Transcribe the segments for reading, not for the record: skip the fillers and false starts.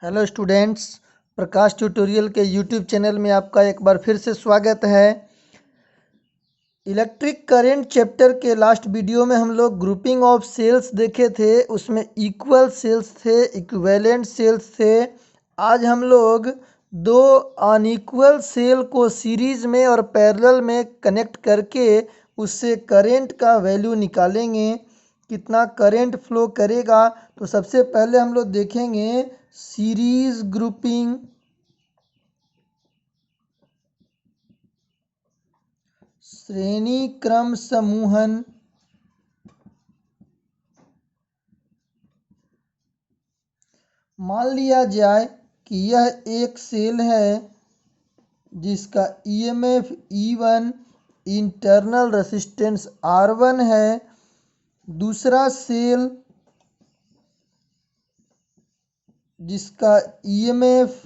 Hello students, प्रकाश tutorial के YouTube channel में आपका एक बार फिर से स्वागत है। इलेक्ट्रिक करंट चैप्टर के लास्ट वीडियो में हम लोग ग्रुपिंग ऑफ सेल्स देखे थे, उसमें इक्वल सेल्स थे, इक्विवेलेंट सेल्स थे। आज हम लोग दो अनइक्वल सेल को सीरीज में और पैरेलल में कनेक्ट करके उससे करंट का वैल्यू निकालेंगे, कितना करंट फ्लो करेगा। तो सबसे पहले हम लोग देखेंगे सीरीज ग्रुपिंग, श्रेणी क्रम समूहन। मान लिया जाए कि यह एक सेल है जिसका EMF E1 internal resistance R1 है। दूसरा सेल जिसका ईएमएफ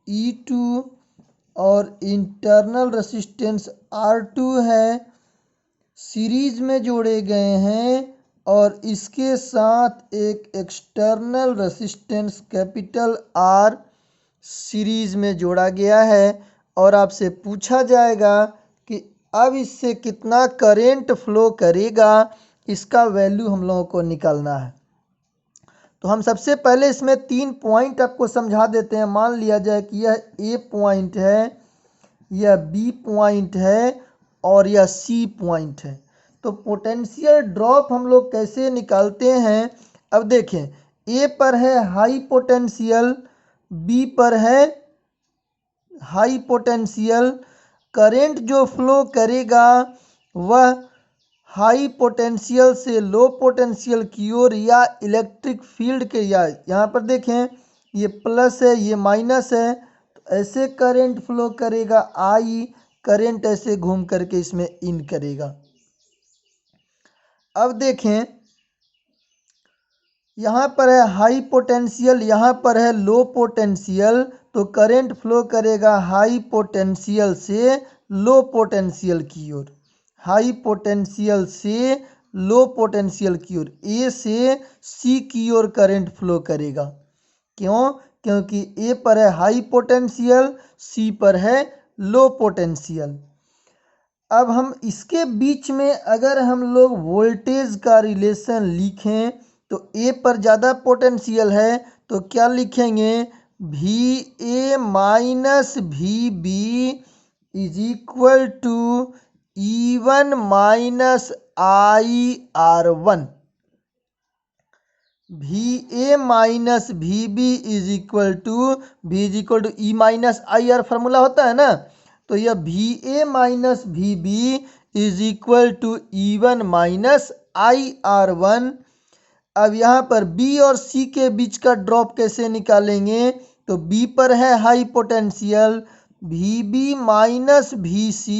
E2 और इंटरनल रेजिस्टेंस R2 है, सीरीज में जोड़े गए हैं और इसके साथ एक external resistance capital R series में जोड़ा गया है। और आपसे पूछा जाएगा कि अब इससे कितना करंट फ्लो करेगा, इसका वैल्यू हम लोगों को निकालना है। तो हम सबसे पहले इसमें 3 पॉइंट आपको समझा देते हैं। मान लिया जाए कि यह A पॉइंट है, यह B पॉइंट है और यह C पॉइंट है। तो पोटेंशियल ड्रॉप हम लोग कैसे निकालते हैं, अब देखें। A पर है हाई पोटेंशियल, B पर है हाई पोटेंशियल। करंट जो फ्लो करेगा वह हाई पोटेंशियल से लो पोटेंशियल की ओर या इलेक्ट्रिक फील्ड के, या यहाँ पर देखें ये प्लस है ये माइनस है, तो ऐसे करंट फ्लो करेगा आई, करंट ऐसे घूम करके इसमें इन करेगा। अब देखें यहाँ पर है हाई पोटेंशियल, यहाँ पर है लो पोटेंशियल, तो करंट फ्लो करेगा हाई पोटेंशियल से लो पोटेंशियल की ओर, हाई पोटेंशियल से लो पोटेंशियल की ओर, ए से सी की ओर करंट फ्लो करेगा। क्यों? क्योंकि ए पर है हाई पोटेंशियल, सी पर है लो पोटेंशियल। अब हम इसके बीच में अगर हम लोग वोल्टेज का रिलेशन लिखें तो ए पर ज़्यादा पोटेंशियल है तो क्या लिखेंगे, V A minus V B is equal to E1 minus I R1। V A minus V B is equal to E minus I R formula होता है ना। तो यह V A minus V B is equal to E1 minus I R1। अब यहाँ पर B और C के बीच का ड्रॉप कैसे निकालेंगे, तो B पर है high potential, VB minus VC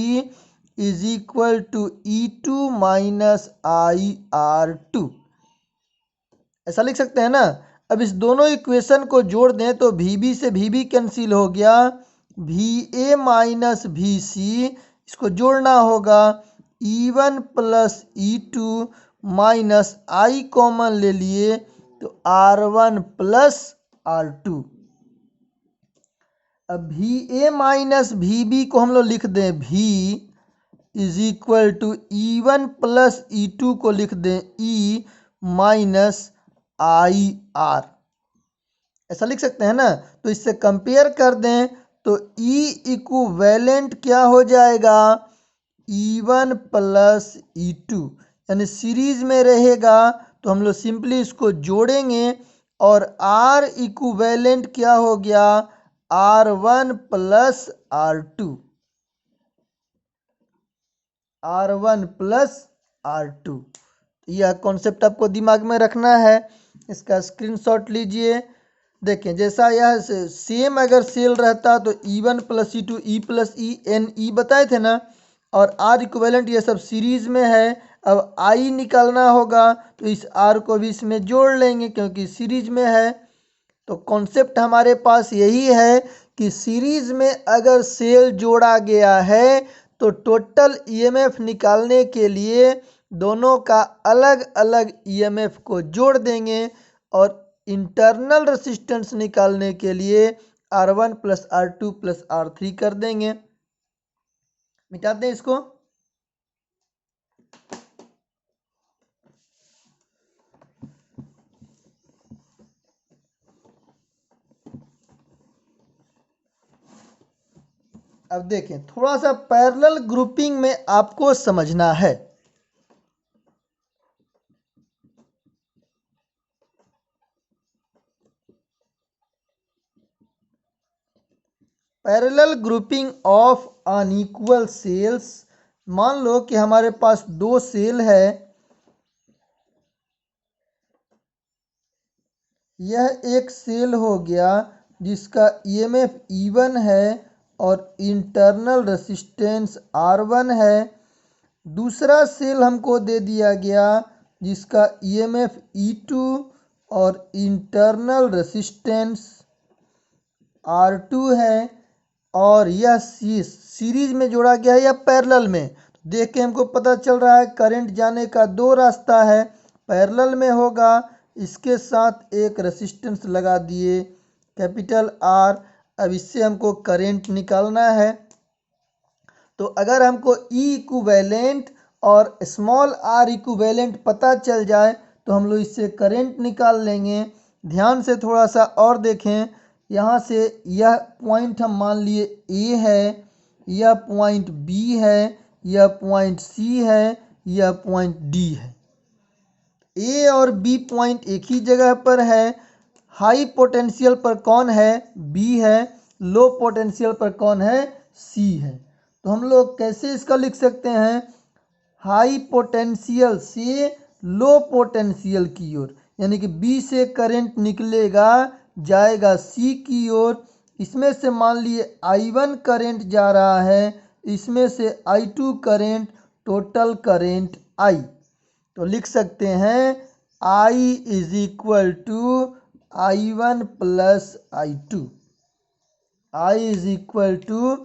is equal to E2 minus I R2। ऐसा लिख सकते हैं ना। अब इस दोनों इक्वेशन को जोड़ दें तो VB से VB कैंसिल हो गया, VA माइनस VC इसको जोड़ना होगा, E1 प्लस E2 माइनस आई कॉमन ले लिए तो R1 प्लस R2। अब VA माइनस VB को हम लोग लिख दें V is equal to E1 plus E2 को लिख दें E माइनस आई आर, ऐसा लिख सकते हैं ना। तो इससे कंपेयर कर दें तो E इक्विवेलेंट क्या हो जाएगा, E1 प्लस E2, यानी सीरीज में रहेगा। तो हम लोग सिंपली इसको जोड़ेंगे और R इक्विवेलेंट क्या हो गया, R1 plus R2, R1 plus R2। यह कॉन्सेप्ट आपको दिमाग में रखना है, इसका स्क्रीनशॉट लीजिए। देखें जैसा यह सेम अगर सेल रहता तो E1 plus E2 E plus E N ई बताए थे ना, और R इक्विवेलेंट ये सब सीरीज में है। अब I निकालना होगा तो इस R को भी इसमें जोड़ लेंगे क्योंकि सीरीज में है। तो कॉन्सेप्ट हमारे पास यही है कि सीरीज में अगर सेल जोड़ा गया है तो टोटल ईएमएफ निकालने के लिए दोनों का अलग अलग ईएमएफ को जोड़ देंगे और इंटरनल रेसिस्टेंस निकालने के लिए R1 plus R2 plus R3 कर देंगे। मिटाते हैं इसको। अब देखें, थोड़ा सा पैरेलल ग्रुपिंग में आपको समझना है। Parallel grouping of unequal cells. मान लो कि हमारे पास दो सेल है, यह एक सेल हो गया जिसका ईएमएफ E1 है और इंटरनल रेसिस्टेंस R1 है। दूसरा सेल हमको दे दिया गया जिसका ईएमएफ E2 और इंटरनल रेसिस्टेंस R2 है, और यह सीरीज में जोड़ा गया है या पैरेलल में। तो देख के हमको पता चल रहा है करंट जाने का दो रास्ता है, पैरेलल में होगा, इसके साथ एक रेसिस्टेंस लगा दिए कैपिटल R। अब इससे हमको करंट निकालना है। तो अगर हमको E इक्विवेलेंट और स्मॉल r इक्विवेलेंट पता चल जाए तो हम लोग इससे करंट निकाल लेंगे। ध्यान से थोड़ा सा और देखें, यहाँ से यह पॉइंट हम मान लिए A है, यह पॉइंट B है, यह पॉइंट C है, यह पॉइंट D है। A और B पॉइंट एक ही जगह पर है। हाई पोटेंशियल पर कौन है? B है। लो पोटेंशियल पर कौन है? C है। तो हम लोग कैसे इसका लिख सकते हैं? हाई पोटेंशियल से लो पोटेंशियल की ओर, यानी कि B से करंट निकलेगा, जाएगा C की ओर। इसमें से मान लिए I1 करंट जा रहा है, इसमें से I2 current, total current I। तो लिख सकते हैं I is equal to I1 plus I2। I is equal to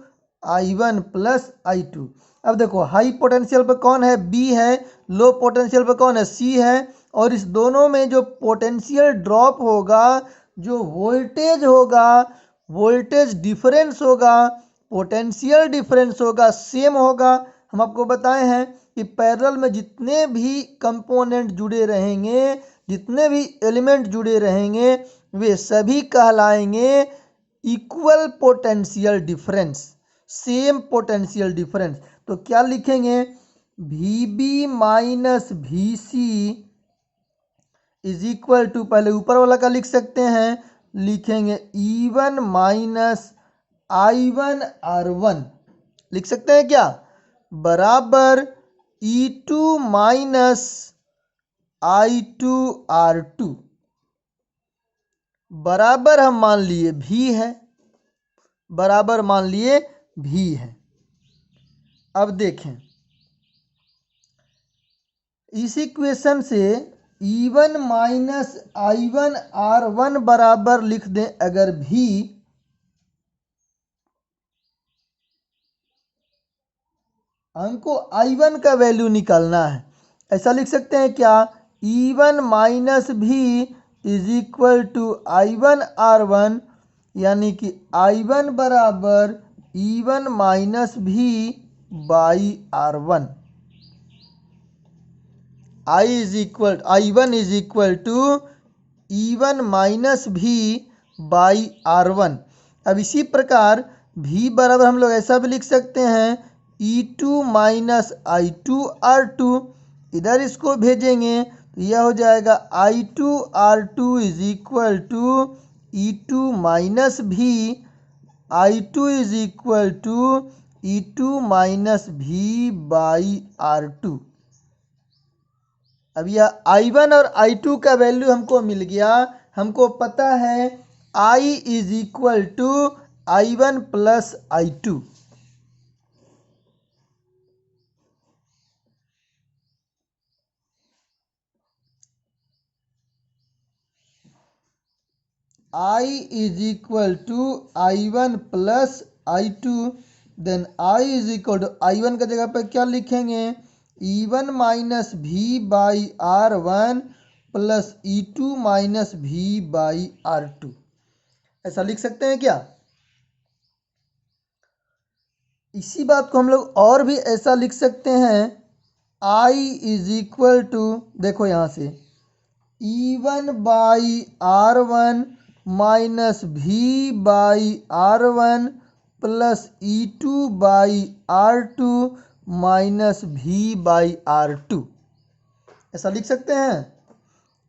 I1 plus I2। अब देखो, हाई पोटेंशियल पर कौन है? B है। लो पोटेंशियल पर कौन है? C है। और इस दोनों में जो पोटेंशियल ड्रॉप होगा, जो वोल्टेज होगा, वोल्टेज डिफरेंस होगा, पोटेंशियल डिफरेंस होगा, सेम होगा। हम आपको बताए हैं कि पैरेलल में जितने भी कंपोनेंट जुड़े रहेंगे, जितने भी एलिमेंट जुड़े रहेंगे, वे सभी कहलाएंगे equal potential difference, same potential difference. तो क्या लिखेंगे? VB minus VC is equal to, पहले ऊपर वाला का लिख सकते हैं, लिखेंगे E1 माइनस I1 R1। लिख सकते हैं क्या? बराबर E2 माइनस I2 R2, बराबर हम मान लिए V है, बराबर मान लिए V है। अब देखें, इस इक्वेशन से E1 माइनस I1 R1 बराबर लिख दें अगर V, हमको I1 का वैल्यू निकालना है। ऐसा लिख सकते हैं क्या? E1 minus V is equal to I1 R1, यानी कि I1 बराबर E1 minus V by R1। I1 is equal to E1 minus V by R1। अब इसी प्रकार V बराबर हम लोग ऐसा भी लिख सकते हैं E2 माइनस I2 R2। इधर इसको भेजेंगे तो यह हो जाएगा I2 R2 is equal to E2 minus V, I2 is equal to E2 minus V by R2। अब यह I1 और I2 का वैल्यू हमको मिल गया। हमको पता है I is equal to I1 plus I2। I is equal to I1 plus I2। Then I is equal to I1 का जगह पर क्या लिखेंगे? E1 minus V by R1 plus E2 minus V by R2। ऐसा लिख सकते हैं क्या? इसी बात को हम लोग और भी ऐसा लिख सकते हैं, I इज इक्वल टू, देखो यहाँ से E1 by R1 minus V by R1 plus E2 by R2 minus V by R2। ऐसा लिख सकते हैं।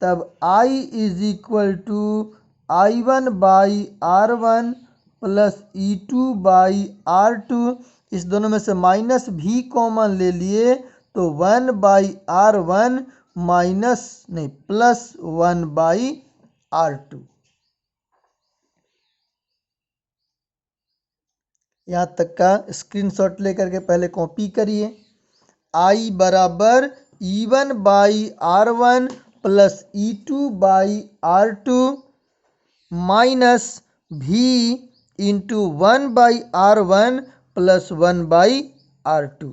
तब I is equal to I1 by R1 plus E2 by R2। इस दोनों में से माइनस V कॉमन ले लिए तो 1 बाई R1 माइनस नहीं प्लस 1 बाई R2। यहाँ तक का स्क्रीनशॉट लेकर के पहले कॉपी करिए। I बराबर E1 by R1 plus E2 by R2 minus V into 1 by R1 plus 1 by R2।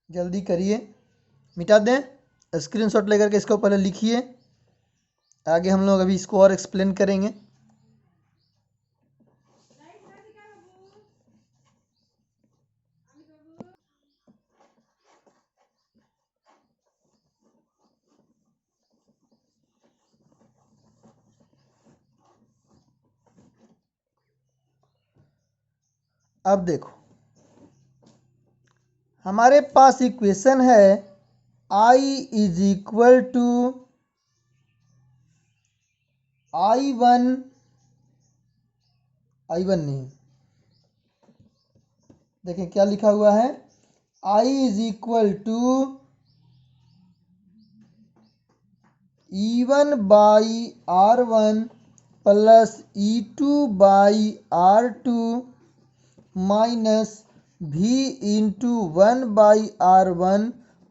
जल्दी करिए, मिटा दें। स्क्रीनशॉट लेकर के इसको पहले लिखिए, आगे हम लोग अभी इसको और एक्सप्लेन करेंगे। अब देखो हमारे पास इक्वेशन है I is equal to I1 नहीं, देखें क्या लिखा हुआ है, I is equal to E1 by R1 plus E2 by R2 minus V into 1 by R1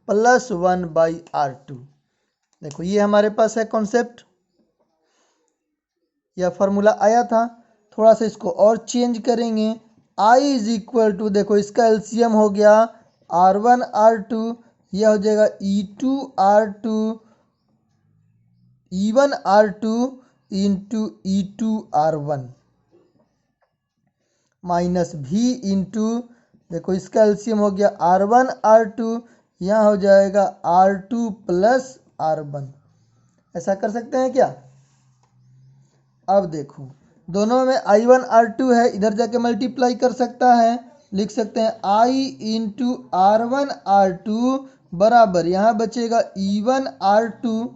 plus 1 by R2। देखो ये हमारे पास है कॉन्सेप्ट, यह फार्मूला आया था। थोड़ा सा इसको और चेंज करेंगे। I इज इक्वल टू, देखो इसका एलसीएम हो गया R1 R2, यह हो जाएगा E2 R2 E1 R2 into E2 R1 minus V into, देखो इसका एलसीएम हो गया R1 R2, यहाँ हो जाएगा R2 प्लस R1। ऐसा कर सकते हैं क्या? अब देखो दोनों में I1 R2 है, इधर जाके मल्टीप्लाई कर सकता है। लिख सकते हैं I इंटू R1 R2 बराबर, यहाँ बचेगा E1 R2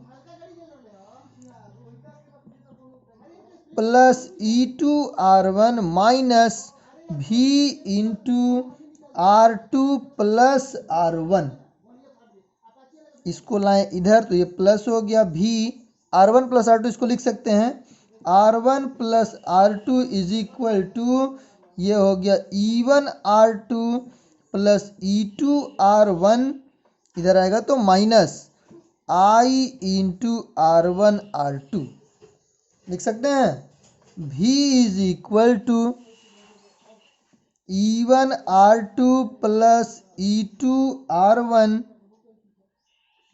plus E2 R1 minus V into R2 plus R1। इसको लाएं इधर तो ये प्लस हो गया, V R1 प्लस R2 इसको लिख सकते हैं R1 plus R2 is equal to, ये हो गया E1 R2 plus E2 R1, इधर आएगा तो minus I into R1 R2। लिख सकते हैं V is equal to E1 R2 plus E2 R1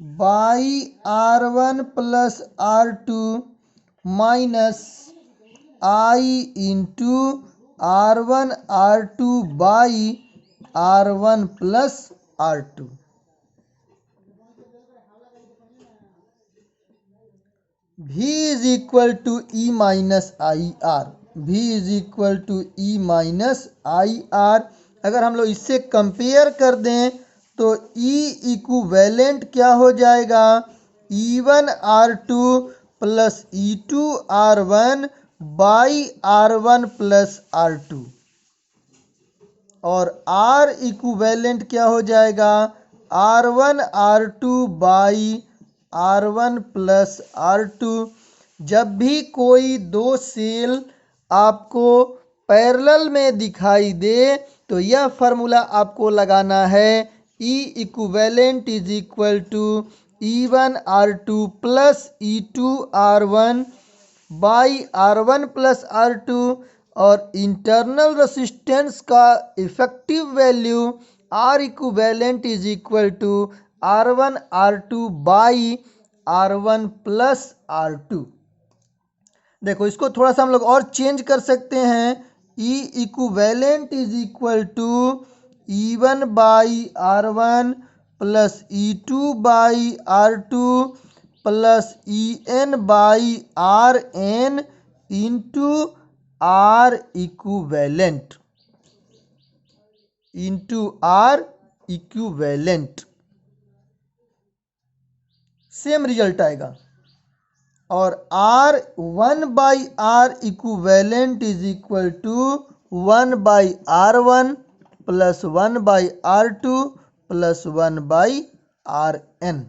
by R1 plus R2 minus I into R1 R2 by R1 plus R2। V is equal to E minus I R, V is equal to E minus I R. अगर हम लोग इससे compare कर दें तो E equivalent क्या हो जाएगा, E1 R2 plus E2 R1 by R1 plus R2, और R इक्विवेलेंट क्या हो जाएगा, R1 R2 by R1 plus R2। जब भी कोई दो सेल आपको पैरेलल में दिखाई दे तो यह फार्मूला आपको लगाना है, E equivalent is equal to E1 R2 plus E2 R1 by R1 plus R2, और इंटरनल रेसिस्टेंस का effective value R equivalent is equal to R1 R2 by R1 plus R2। देखो इसको थोड़ा सा हम लोग और चेंज कर सकते हैं। E equivalent is equal to E1 by R1 plus E2 by R2 plus EN by RN into R equivalent into R equivalent. Same result आएगा। और R1 by R equivalent is equal to 1 by R1 plus 1 by R2 plus 1 by RN।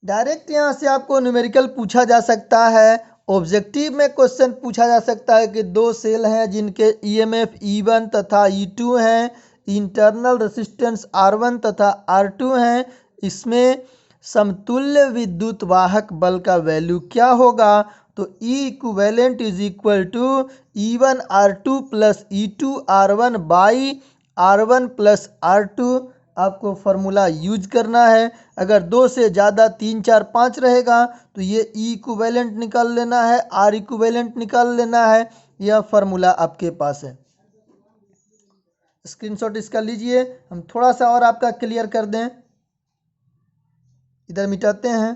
Direct यहाँ से आपको numerical पूछा जा सकता है। Objective में क्वेश्चन पूछा जा सकता है कि दो सेल हैं जिनके ईएमएफ E1 तथा E2 हैं, इंटरनल रेजिस्टेंस R1 तथा R2 हैं, इसमें समतुल्य विद्युत वाहक बल का वैल्यू क्या होगा। तो E equivalent is equal to E1 R2 plus E2 R1 by R1 plus R2 आपको फार्मूला यूज करना है। अगर 2 से ज़्यादा 3 4 5 रहेगा तो ये E इक्विवेलेंट निकाल लेना है, R इक्विवेलेंट निकाल लेना है। यह फार्मूला आपके पास है, स्क्रीनशॉट इसका लीजिए। हम थोड़ा सा और आपका क्लियर कर दें, इधर मिटाते हैं।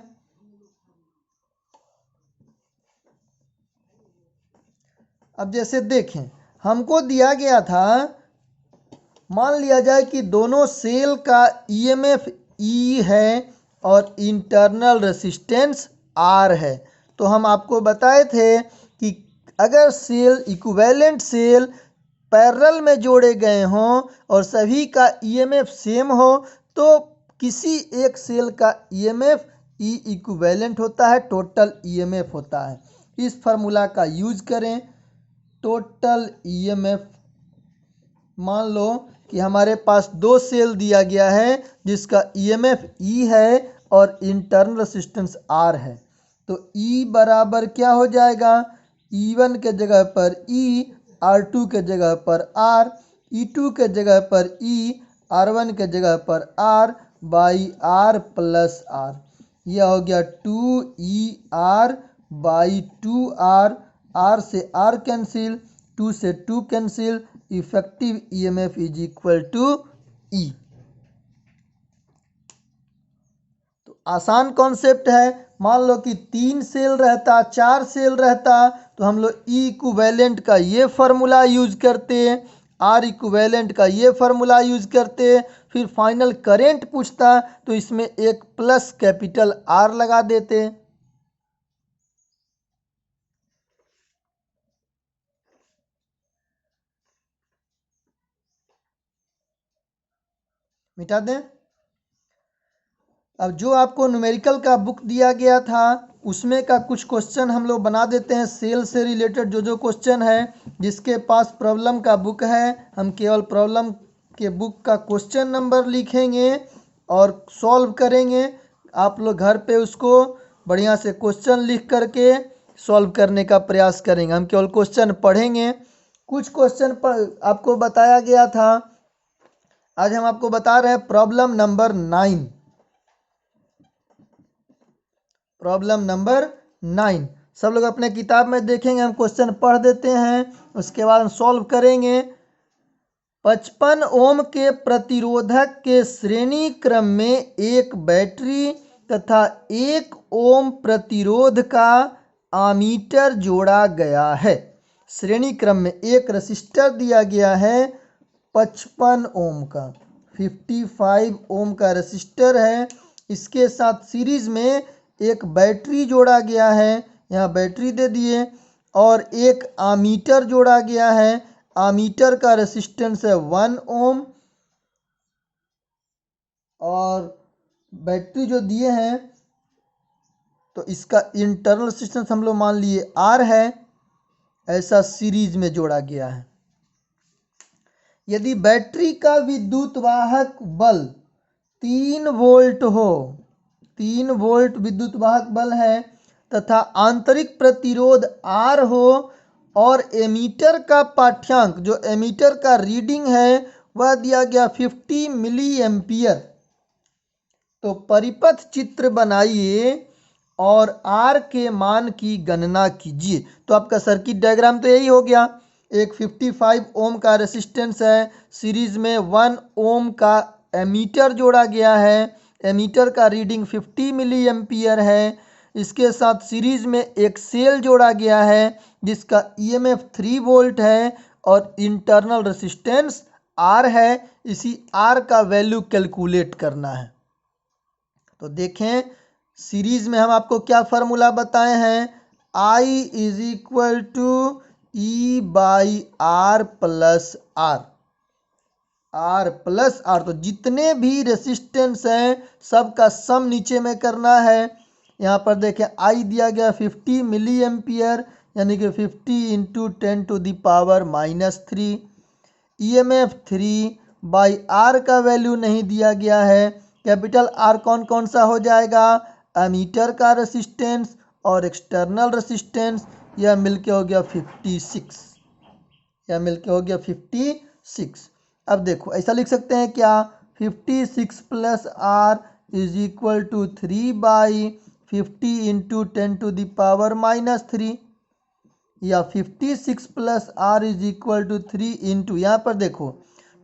अब जैसे देखें, हमको दिया गया था, मान लिया जाए कि दोनों सेल का ईएमएफ E है और इंटरनल रेजिस्टेंस R है। तो हम आपको बताए थे कि अगर सेल इक्विवेलेंट सेल पैरेलल में जोड़े गए हों और सभी का ईएमएफ सेम हो तो किसी एक सेल का ईएमएफ E इक्विवेलेंट होता है, टोटल ईएमएफ होता है। इस फार्मूला का यूज करें। टोटल ईएमएफ, मान लो कि हमारे पास दो सेल दिया गया है जिसका ईएमएफ E है और इंटरनल रेजिस्टेंस R है। तो E बराबर क्या हो जाएगा, E1 के जगह पर E, R2 के जगह पर R, E2 के जगह पर E, R1 के जगह पर R by R plus R। यह हो गया 2ER बाई 2R। R से R कैंसिल, 2 से 2 cancel, effective EMF is equal to E। तो आसान कॉन्सेप्ट है। मान लो कि 3 सेल रहता, 4 सेल रहता तो हम लोग E इक्विवेलेंट का ये फार्मूला यूज करते, R इक्विवेलेंट का ये फार्मूला यूज करते, फिर फाइनल करेंट पूछता तो इसमें एक प्लस कैपिटल R लगा देते। मिटा दें। अब जो आपको न्यूमेरिकल का बुक दिया गया था उसमें का कुछ क्वेश्चन हम लोग बना देते हैं। सेल से रिलेटेड जो क्वेश्चन है, जिसके पास प्रॉब्लम का बुक है, हम केवल प्रॉब्लम के बुक का क्वेश्चन नंबर लिखेंगे और सॉल्व करेंगे। आप लोग घर पे उसको बढ़िया से क्वेश्चन लिख करके सॉल्व करने का प्रयास करेंगे। हम केवल क्वेश्चन पढ़ेंगे। कुछ क्वेश्चन पर आपको बताया गया था, आज हम आपको बता रहे हैं प्रॉब्लम नंबर 9। प्रॉब्लम नंबर 9 सब लोग अपने किताब में देखेंगे। हम क्वेश्चन पढ़ देते हैं, उसके बाद हम सॉल्व करेंगे। 55 ओम के प्रतिरोधक के श्रेणी क्रम में एक बैटरी तथा 1 ओम प्रतिरोध का आमीटर जोड़ा गया है। श्रेणी क्रम में एक रेसिस्टर दिया गया है 55 ओम का, 55 ओम का रेसिस्टर है। इसके साथ सीरीज में एक बैटरी जोड़ा गया है, यहाँ बैटरी दे दिए, और एक आमीटर जोड़ा गया है। आमीटर का रेसिस्टेंस है 1 ओम और बैटरी जो दिए हैं तो इसका इंटरनल रेसिस्टेंस हम लोग मान लिए R है। ऐसा सीरीज में जोड़ा गया है। यदि बैटरी का विद्युत वाहक बल 3 वोल्ट हो, 3 वोल्ट विद्युत वाहक बल है तथा आंतरिक प्रतिरोध R हो और एमीटर का पाठ्यांक, जो एमीटर का रीडिंग है वह दिया गया 50 मिली एम्पियर। तो परिपथ चित्र बनाइए और आर के मान की गणना कीजिए। तो आपका सर्किट डायग्राम तो यही हो गया। एक 55 ओम का रेसिस्टेंस है, सीरीज में 1 ओम का एमीटर जोड़ा गया है, एमीटर का रीडिंग 50 मिली एम्पियर है। इसके साथ सीरीज में एक सेल जोड़ा गया है जिसका ईएमएफ 3 वोल्ट है और इंटरनल रेसिस्टेंस आर है। इसी आर का वैल्यू कैलकुलेट करना है। तो देखें, सीरीज में हम आपको क्या फार्मूला बताए हैं, I is equal to E by R plus R. R plus R, तो जितने भी रेसिस्टेंस हैं सबका सम नीचे में करना है। यहाँ पर देखें आई दिया गया 50 मिली एम्पियर, यानी कि 50 into 10⁻³ E M F 3 by R का वैल्यू नहीं दिया गया है। कैपिटल आर कौन कौन सा हो जाएगा, एमीटर का रेसिस्टेंस और एक्सटर्नल रेसिस्टेंस, यह मिलके हो गया 56, यह मिलके हो गया 56। अब देखो ऐसा लिख सकते हैं क्या, 56 plus R is equal to 3/50 into 10⁻³ या 56 plus R is equal to 3 into, यहाँ पर देखो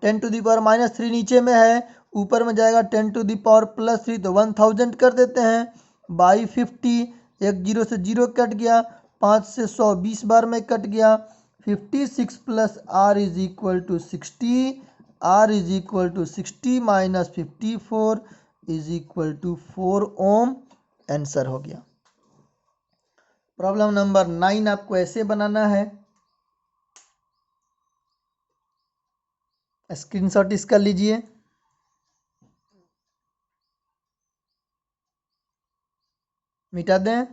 10⁻³ नीचे में है, ऊपर में जाएगा 10⁻+3, तो 1000 कर देते हैं बाई 50। एक जीरो से जीरो कट गया, 5 से 100 20 बार में कट गया। 56 plus R is equal to 60, R is equal to 60 minus 54 is equal to 4 ohm. Answer हो गया। प्रॉब्लम नंबर 9 आपको ऐसे बनाना है, स्क्रीनशॉट इसका लीजिए। मिटा दें।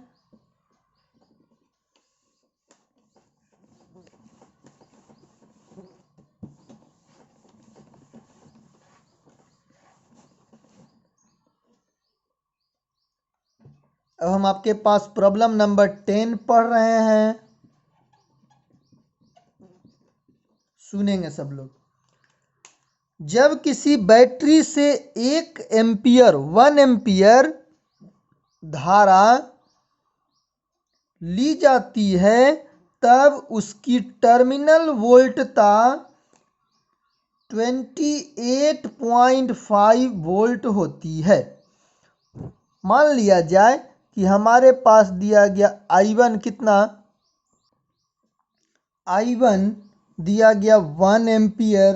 अब हम आपके पास प्रॉब्लम नंबर 10 पढ़ रहे हैं, सुनेंगे सब लोग। जब किसी बैटरी से 1 एम्पियर धारा ली जाती है तब उसकी टर्मिनल वोल्टता 28.5 वोल्ट होती है। मान लिया जाए कि हमारे पास दिया गया I1 कितना, I1 दिया गया 1 एम्पियर,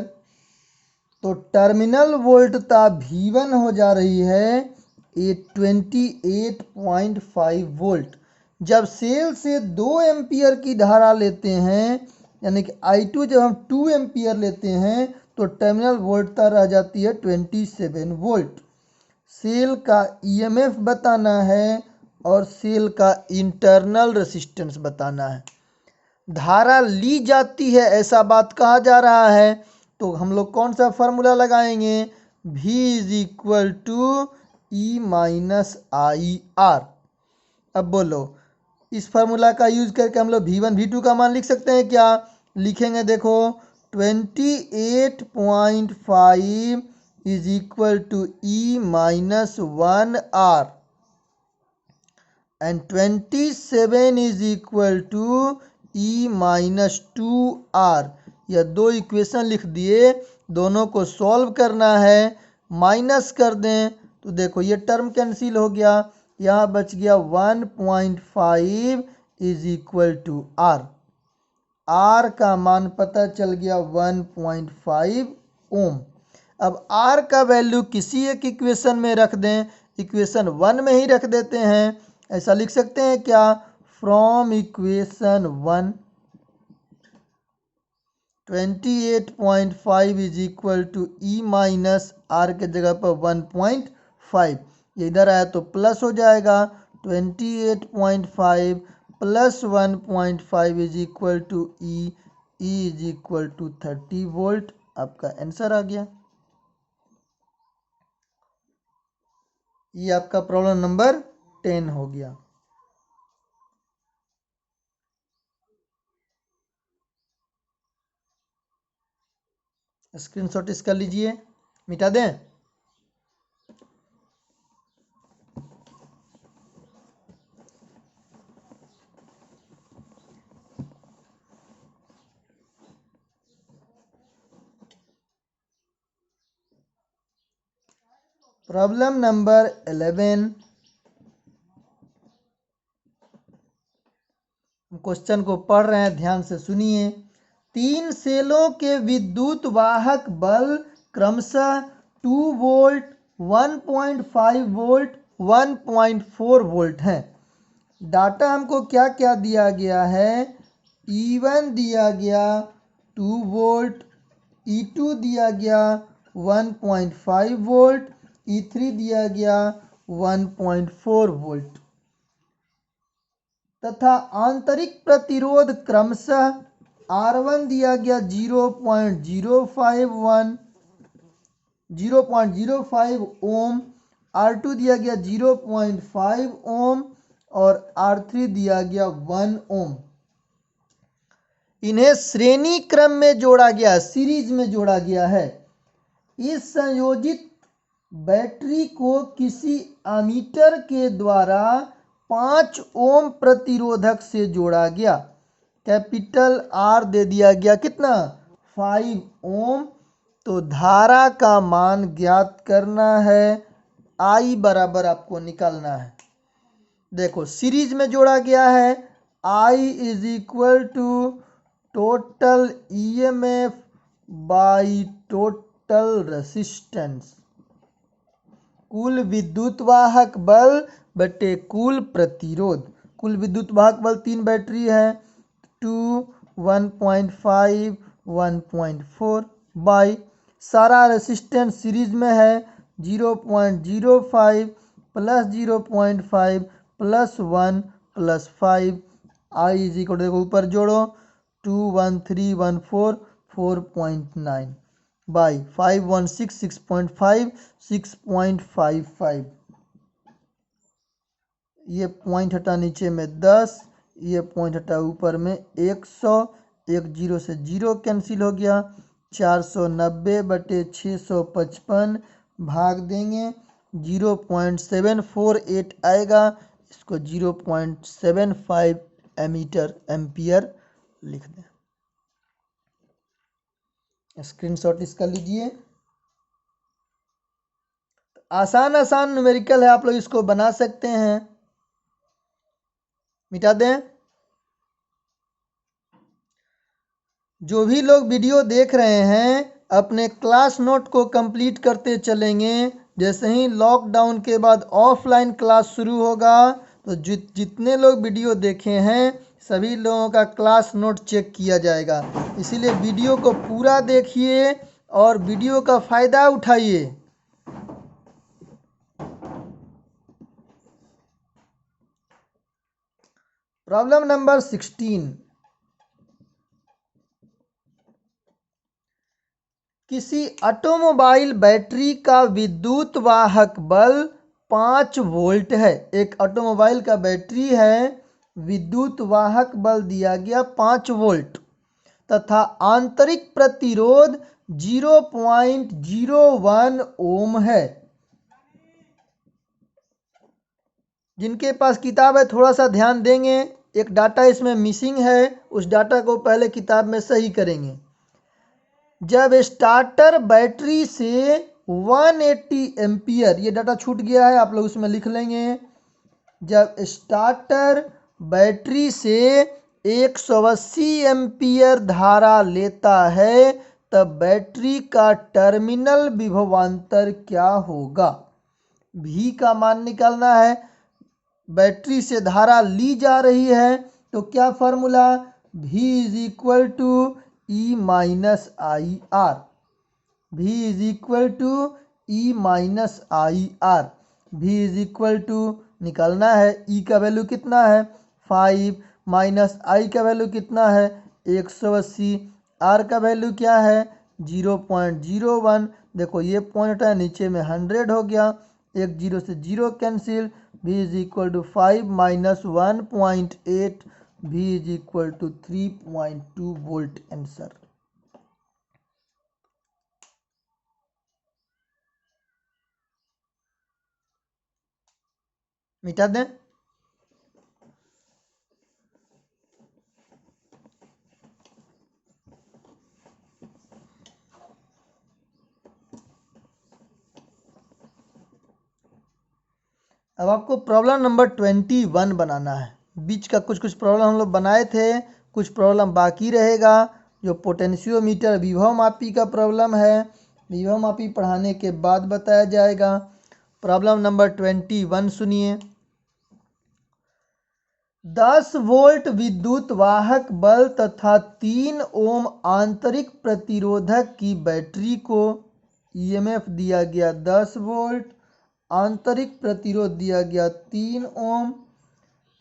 तो टर्मिनल वोल्टता V1 हो जा रही है 28.5 वोल्ट। जब सेल से 2 एम्पियर की धारा लेते हैं, यानी कि I2 जब हम 2 एम्पियर लेते हैं तो टर्मिनल वोल्टता रह जाती है 27 वोल्ट। सेल का ईएमएफ बताना है और सेल का इंटरनल रेसिस्टेंस बताना है। धारा ली जाती है ऐसा बात कहा जा रहा है, तो हम लोग कौन सा फार्मूला लगाएंगे, V is equal to E minus I R. अब बोलो, इस फार्मूला का यूज करके हम लोग V1 V2 का मान लिख सकते हैं क्या, लिखेंगे देखो 28.5 is equal to E minus 1 R and 27 is equal to E minus 2 R. यह दो इक्वेशन लिख दिए, दोनों को सॉल्व करना है, माइनस कर दें तो देखो ये टर्म कैंसिल हो गया, यहाँ बच गया 1.5 is equal to R. R का मान पता चल गया 1.5 ओम। अब आर का वैल्यू किसी एक इक्वेशन में रख दें, इक्वेशन 1 में ही रख देते हैं। ऐसा लिख सकते हैं क्या, from equation 1 28.5 is equal to E minus R के जगह पर 1.5, ये इधर आया तो प्लस हो जाएगा, 28.5 plus 1.5 is equal to E is equal to 30 volt. आपका आंसर आ गया। ये आपका प्रॉब्लम नंबर 10 हो गया। स्क्रीनशॉट इसका लीजिए, मिटा दें। Problem number 11। क्वेश्चन को पढ़ रहे हैं, ध्यान से सुनिए। 3 सेलों के विद्युत वाहक बल क्रमशः 2 वोल्ट, 1.5 वोल्ट, 1.4 वोल्ट हैं। डाटा हमको क्या क्या दिया गया है? E1 दिया गया 2 वोल्ट, E2 दिया गया 1.5 वोल्ट, E3 दिया गया 1.4 वोल्ट तथा आंतरिक प्रतिरोध क्रमशः R1 दिया गया 0.05 ओम, R2 दिया गया 0.5 ओम और R3 दिया गया 1 ओम। इन्हें श्रेणी क्रम में जोड़ा गया, सीरीज में जोड़ा गया है। इस संयोजित बैटरी को किसी एमीटर के द्वारा 5 ओम प्रतिरोधक से जोड़ा गया। कैपिटल R दे दिया गया कितना? 5 ओम। तो धारा का मान ज्ञात करना है, I बराबर आपको निकालना है। देखो सीरीज में जोड़ा गया है, I is equal to total EMF by total resistance. कुल विद्युत वाहक बल बटे कुल प्रतिरोध। कुल विद्युत वाहक बल 3 बैटरी है, 2, 1.5, 1.4 बाई सारा रेसिस्टेंस सीरीज में है 0.05 plus 0.5 plus 1 plus 5। I is equal, देखो ऊपर जोड़ो 21314 4.9 बाई 516 6.5 6.55। ये पॉइंट हटा नीचे में 10, ये पॉइंट हटा ऊपर में 100, एक जीरो से जीरो कैंसिल हो गया। 490 बटे 655 भाग देंगे 0.748 आएगा। इसको 0.75 एम्पियर लिख दें। स्क्रीनशॉट इसका लीजिए। आसान आसान न्यूमेरिकल है, आप लोग इसको बना सकते हैं। मिटा दें। जो भी लोग वीडियो देख रहे हैं अपने क्लास नोट को कंप्लीट करते चलेंगे। जैसे ही लॉकडाउन के बाद ऑफलाइन क्लास शुरू होगा तो जितने लोग वीडियो देखे हैं सभी लोगों का क्लास नोट चेक किया जाएगा। इसीलिए वीडियो को पूरा देखिए और वीडियो का फ़ायदा उठाइए। Problem number 16। किसी ऑटोमोबाइल बैटरी का विद्युत वाहक बल 5 वोल्ट है। एक ऑटोमोबाइल का बैटरी है, विद्युत वाहक बल दिया गया 5 वोल्ट तथा आंतरिक प्रतिरोध 0.01 ओम है। जिनके पास किताब है थोड़ा सा ध्यान देंगे, एक डाटा इसमें मिसिंग है, उस डाटा को पहले किताब में सही करेंगे। जब स्टार्टर बैटरी से 180 एम्पियर, ये डाटा छूट गया है, आप लोग उसमें लिख लेंगे। जब स्टार्टर बैटरी से 180 एम्पियर धारा लेता है तब बैटरी का टर्मिनल विभवांतर क्या होगा? V का मान निकालना है। बैटरी से धारा ली जा रही है तो क्या formula? V is equal to E minus I R. V is equal to E minus I R. V is equal to निकालना है, E का वैल्यू कितना है 5 माइनस I का वैल्यू कितना है 180, R का वैल्यू क्या है 0.01। देखो ये पॉइंट है, नीचे में 100 हो गया, एक जीरो से zero cancel. V is equal to 5 minus 1.8, V is equal to 3.2 volt answer. मिटा दें। अब आपको प्रॉब्लम नंबर 21 बनाना है। बीच का कुछ कुछ प्रॉब्लम हम लोग बनाए थे, कुछ प्रॉब्लम बाकी रहेगा। जो पोटेंशियोमीटर विभव मापी का प्रॉब्लम है, विभव मापी पढ़ाने के बाद बताया जाएगा। प्रॉब्लम नंबर 21 सुनिए। 10 वोल्ट विद्युत वाहक बल तथा 3 ओम आंतरिक प्रतिरोधक की बैटरी को ईएमएफ दिया गया 10 वोल्ट, आंतरिक प्रतिरोध दिया गया 3 ओम,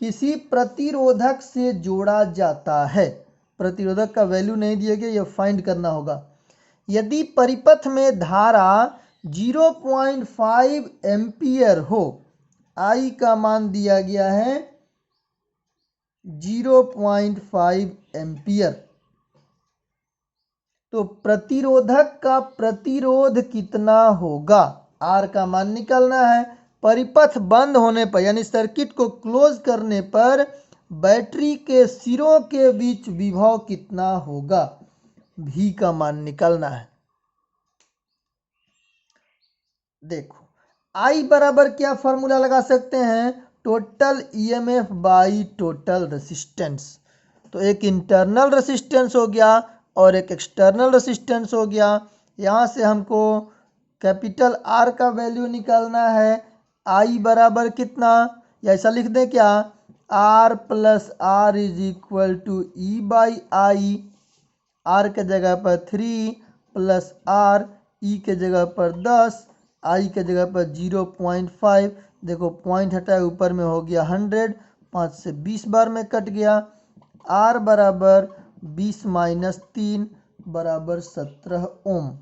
किसी प्रतिरोधक से जोड़ा जाता है। प्रतिरोधक का वैल्यू नहीं दिया गया, यह फाइंड करना होगा। यदि परिपथ में धारा 0.5 एम्पियर हो, आई का मान दिया गया है 0.5 एम्पियर, तो प्रतिरोधक का प्रतिरोध कितना होगा, आर का मान निकालना है। परिपथ बंद होने पर यानी सर्किट को क्लोज करने पर बैटरी के सिरों के बीच विभव कितना होगा, भी का मान निकालना है। देखो आई बराबर क्या फॉर्मूला लगा सकते हैं, total EMF by total resistance. तो एक इंटरनल रेसिस्टेंस हो गया और एक एक्सटर्नल रेसिस्टेंस हो गया। यहाँ से हमको कैपिटल आर का वैल्यू निकालना है। आई बराबर कितना, या ऐसा लिख दें क्या, R plus R is equal to E by I. R के जगह पर 3 प्लस आर, ई के जगह पर 10, आई के जगह पर 0.5। देखो पॉइंट हटाए ऊपर में हो गया 100, 5 से 20 बार में कट गया। आर बराबर 20 माइनस 3 बराबर 17 ओम।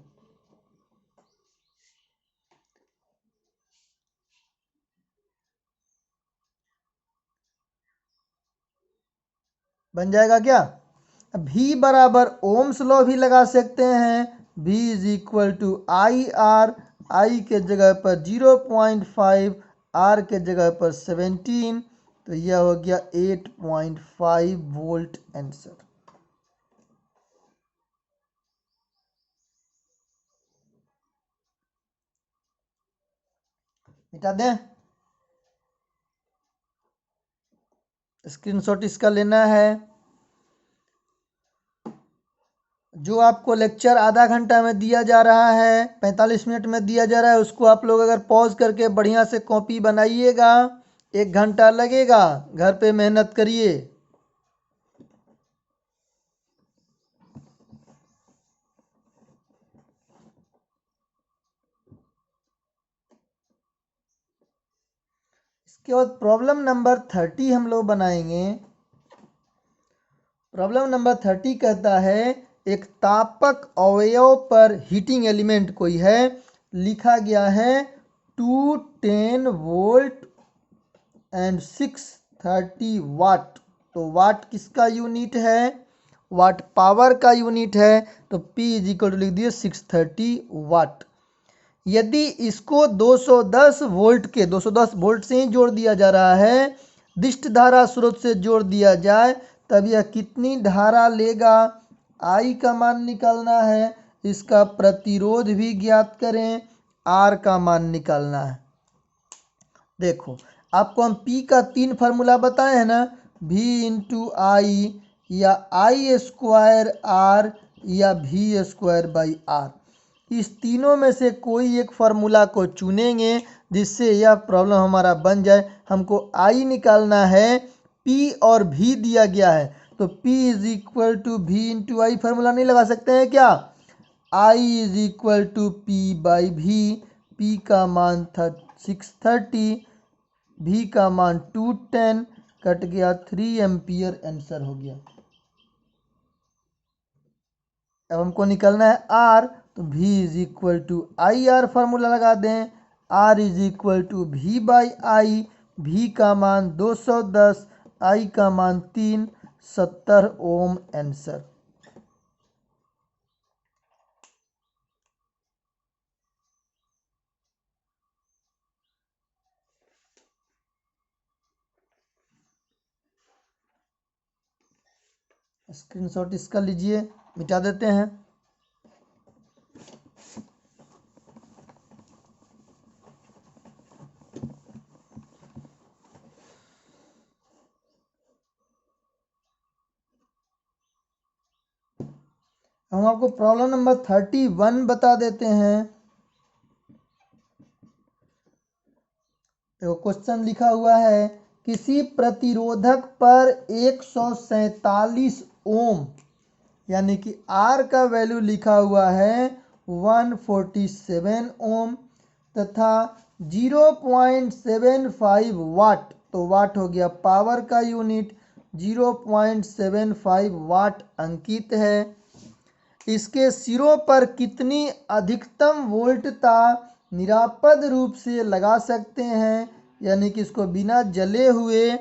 बन जाएगा क्या। भी बराबर ओम्स लॉ भी लगा सकते हैं। भी is equal to I R, I के जगह पर 0.5, आर के जगह पर 17, तो यह हो गया 8.5 वोल्ट आंसर। मिटा दें, स्क्रीनशॉट इसका लेना है। जो आपको लेक्चर आधा घंटा में दिया जा रहा है, 45 मिनट में दिया जा रहा है, उसको आप लोग अगर पॉज करके बढ़िया से कॉपी बनाइएगा। 1 घंटा लगेगा, घर पे मेहनत करिए। इसके बाद प्रॉब्लम नंबर 30 हम लोग बनाएंगे। प्रॉब्लम नंबर 30 कहता है एक तापक अवयव पर हीटिंग एलिमेंट कोई है, लिखा गया है 210 वोल्ट एंड 630 वाट। तो वाट किसका यूनिट है, वाट पावर का यूनिट है, तो P इज इक्वल टू लिख दिए 630 वाट। यदि इसको 210 वोल्ट के 210 वोल्ट से ही जोड़ दिया जा रहा है, दिष्ट धारा स्रोत से जोड़ दिया जाए, तब यह कितनी धारा लेगा, आई का मान निकालना है। इसका प्रतिरोध भी ज्ञात करें, आर का मान निकालना है। देखो आपको हम P का 3 फार्मूला बताए हैं ना, V इंटू आई, या आई स्क्वायर आर, या V स्क्वायर बाई आर। इस तीनों में से कोई एक फार्मूला को चुनेंगे जिससे यह प्रॉब्लम हमारा बन जाए। हमको आई निकालना है, P और V दिया गया है, तो P is equal to V into I formula नहीं लगा सकते हैं क्या। I is equal to P by V। P का मान था 630, V का मान 210, कट गया 3 एम्पियर, आंसर हो गया। अब हमको निकलना है आर, तो V is equal to I R formula लगा दें। R is equal to V by I. V का मान 210, आई का मान 3, 70 ओम, आंसर। स्क्रीनशॉट इसका लीजिए, मिटा देते हैं। हम आपको प्रॉब्लम नंबर 31 बता देते हैं। तो क्वेश्चन लिखा हुआ है, किसी प्रतिरोधक पर 147 ओम यानी कि आर का वैल्यू लिखा हुआ है 147 ओम तथा 0.75 वाट, तो वाट हो गया पावर का यूनिट, 0.75 वाट अंकित है। इसके सिरों पर कितनी अधिकतम वोल्टता निरापद रूप से लगा सकते हैं, यानी कि इसको बिना जले हुए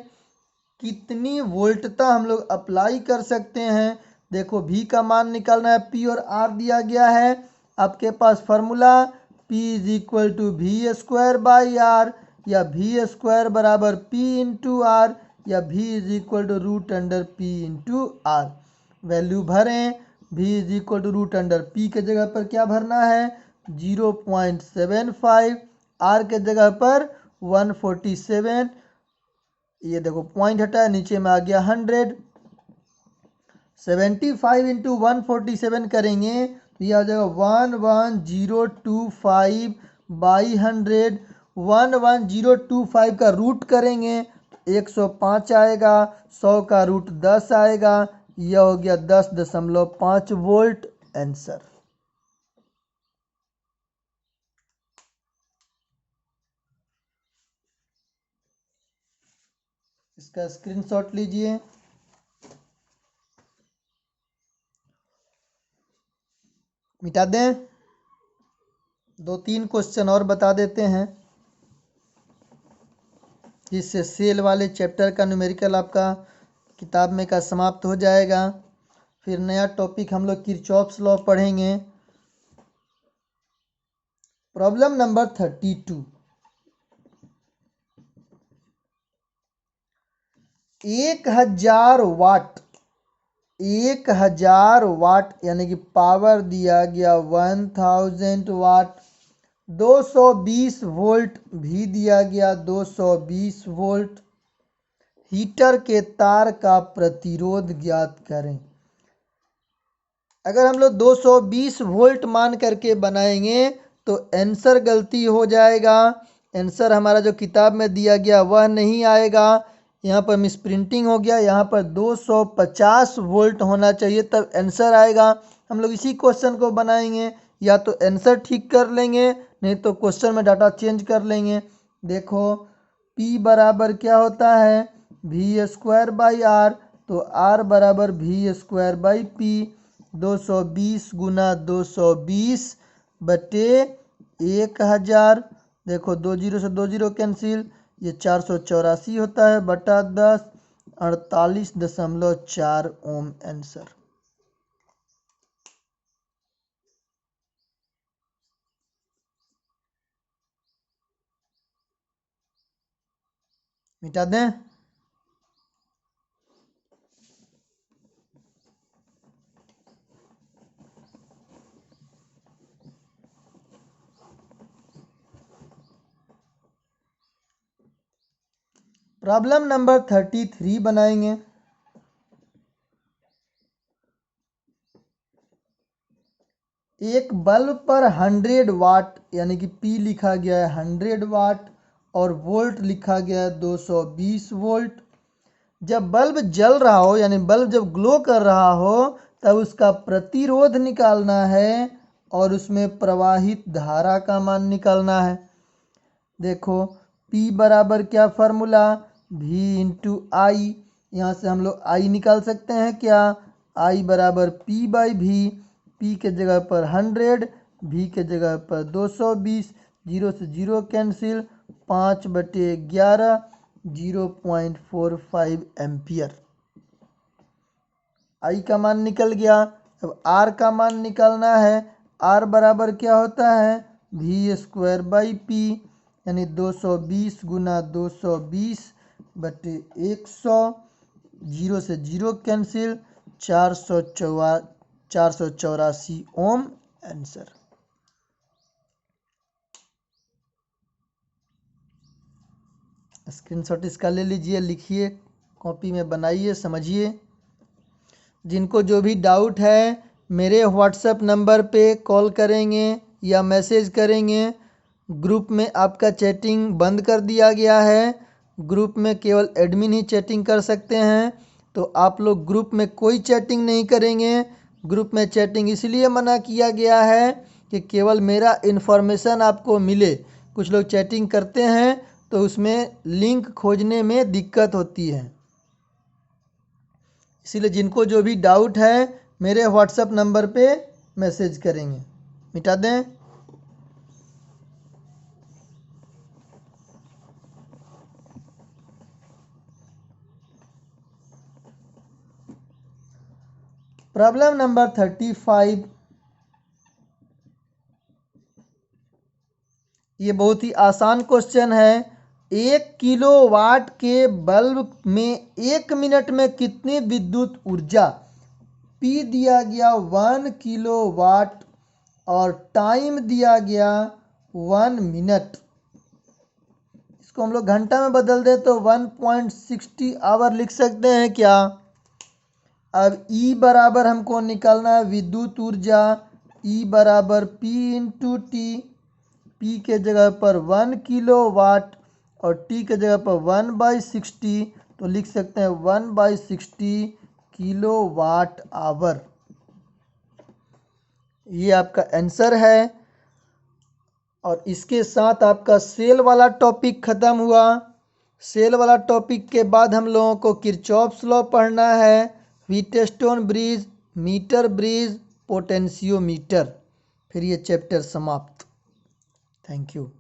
कितनी वोल्टता हम लोग अप्लाई कर सकते हैं। देखो V का मान निकालना है, P और R दिया गया है। आपके पास formula P is equal to V²/R या V² बराबर P इंटू R या V is equal to √P into R। Value भरें, V is equal to √P के जगह पर क्या भरना है 0.75, R के जगह पर 147, ये देखो पॉइंट हटाया, नीचे में आ गया 100। 75 इंटू 147 करेंगे तो यह आ जाएगा 11025/100। 11025 का रूट करेंगे तो 105 आएगा, 100 का रूट 10 आएगा, यह हो गया 10.5 वोल्ट आंसर। इसका स्क्रीनशॉट लीजिए। मिटा दें। 2-3 क्वेश्चन और बता देते हैं, जिससे सेल वाले चैप्टर का न्यूमेरिकल आपका किताब में का समाप्त हो जाएगा। फिर नया टॉपिक हम लोग किरचॉफ्स लॉ पढ़ेंगे। प्रॉब्लम नंबर 32, 1000 वाट, 1000 वाट यानी कि पावर दिया गया 1000 वाट, 220 वोल्ट भी दिया गया 220 वोल्ट। हीटर के तार का प्रतिरोध ज्ञात करें। अगर हम लोग 220 वोल्ट मान करके बनाएंगे तो आंसर गलती हो जाएगा। आंसर हमारा जो किताब में दिया गया वह नहीं आएगा, यहाँ पर मिसप्रिंटिंग हो गया, यहाँ पर 250 वोल्ट होना चाहिए तब आंसर आएगा। हम लोग इसी क्वेश्चन को बनाएंगे, या तो आंसर ठीक कर लेंगे नहीं तो क्वेश्चन में डाटा चेंज कर लेंगे। देखो P बराबर क्या होता है V²/R, तो R बराबर V²/P, 220 गुना 220 बटे 1000। देखो 2 जीरो से 2 जीरो कैंसिल, ये 484 होता है बटा 10, 48.4 ओम आंसर। मिटा दें। प्रॉब्लम नंबर 33 बनाएंगे। एक बल्ब पर 100 वाट यानी कि P लिखा गया है 100 वाट और वोल्ट लिखा गया है 220 वोल्ट। जब बल्ब जल रहा हो यानी बल्ब जब ग्लो कर रहा हो तब उसका प्रतिरोध निकालना है और उसमें प्रवाहित धारा का मान निकालना है। देखो P बराबर क्या फार्मूला V इंटू आई, यहाँ से हम लोग I निकाल सकते हैं क्या, I बराबर P/V, P के जगह पर 100, V के जगह पर 220, 0 से 0 कैंसिल, 5/11, 0.45 एम्पियर। I का मान निकल गया। अब R का मान निकालना है। R बराबर क्या होता है V²/P यानी 220 गुना 220 बटे 100, 0 से 0 कैंसिल, 484 ओम आंसर। स्क्रीनशॉट इसका ले लीजिए, लिखिए, कॉपी में बनाइए, समझिए। जिनको जो भी डाउट है मेरे व्हाट्सएप नंबर पे कॉल करेंगे या मैसेज करेंगे। ग्रुप में आपका चैटिंग बंद कर दिया गया है, ग्रुप में केवल एडमिन ही चैटिंग कर सकते हैं, तो आप लोग ग्रुप में कोई चैटिंग नहीं करेंगे। ग्रुप में चैटिंग इसलिए मना किया गया है कि केवल मेरा इन्फॉर्मेशन आपको मिले। कुछ लोग चैटिंग करते हैं तो उसमें लिंक खोजने में दिक्कत होती है, इसीलिए जिनको जो भी डाउट है मेरे व्हाट्सएप नंबर पे मैसेज करेंगे। मिटा दें। प्रॉब्लम नंबर 35, ये बहुत ही आसान क्वेश्चन है। 1 किलोवाट के बल्ब में 1 मिनट में कितनी विद्युत ऊर्जा P दिया गया 1 किलोवाट और टाइम दिया गया 1 मिनट। इसको हम लोग घंटा में बदल दें तो 1.60 आवर लिख सकते हैं क्या। अब E बराबर हमको निकालना है विद्युत ऊर्जा, E बराबर P इंटू टी। P के जगह पर 1 किलोवाट और T के जगह पर 1/60, तो लिख सकते हैं 1/60 किलोवाट आवर। ये आपका आंसर है। और इसके साथ आपका सेल वाला टॉपिक ख़त्म हुआ। सेल वाला टॉपिक के बाद हम लोगों को किरचॉफ्स लॉ पढ़ना है, Wheatstone bridge, meter bridge, potentiometer, फिर ये चैप्टर समाप्त। Thank you.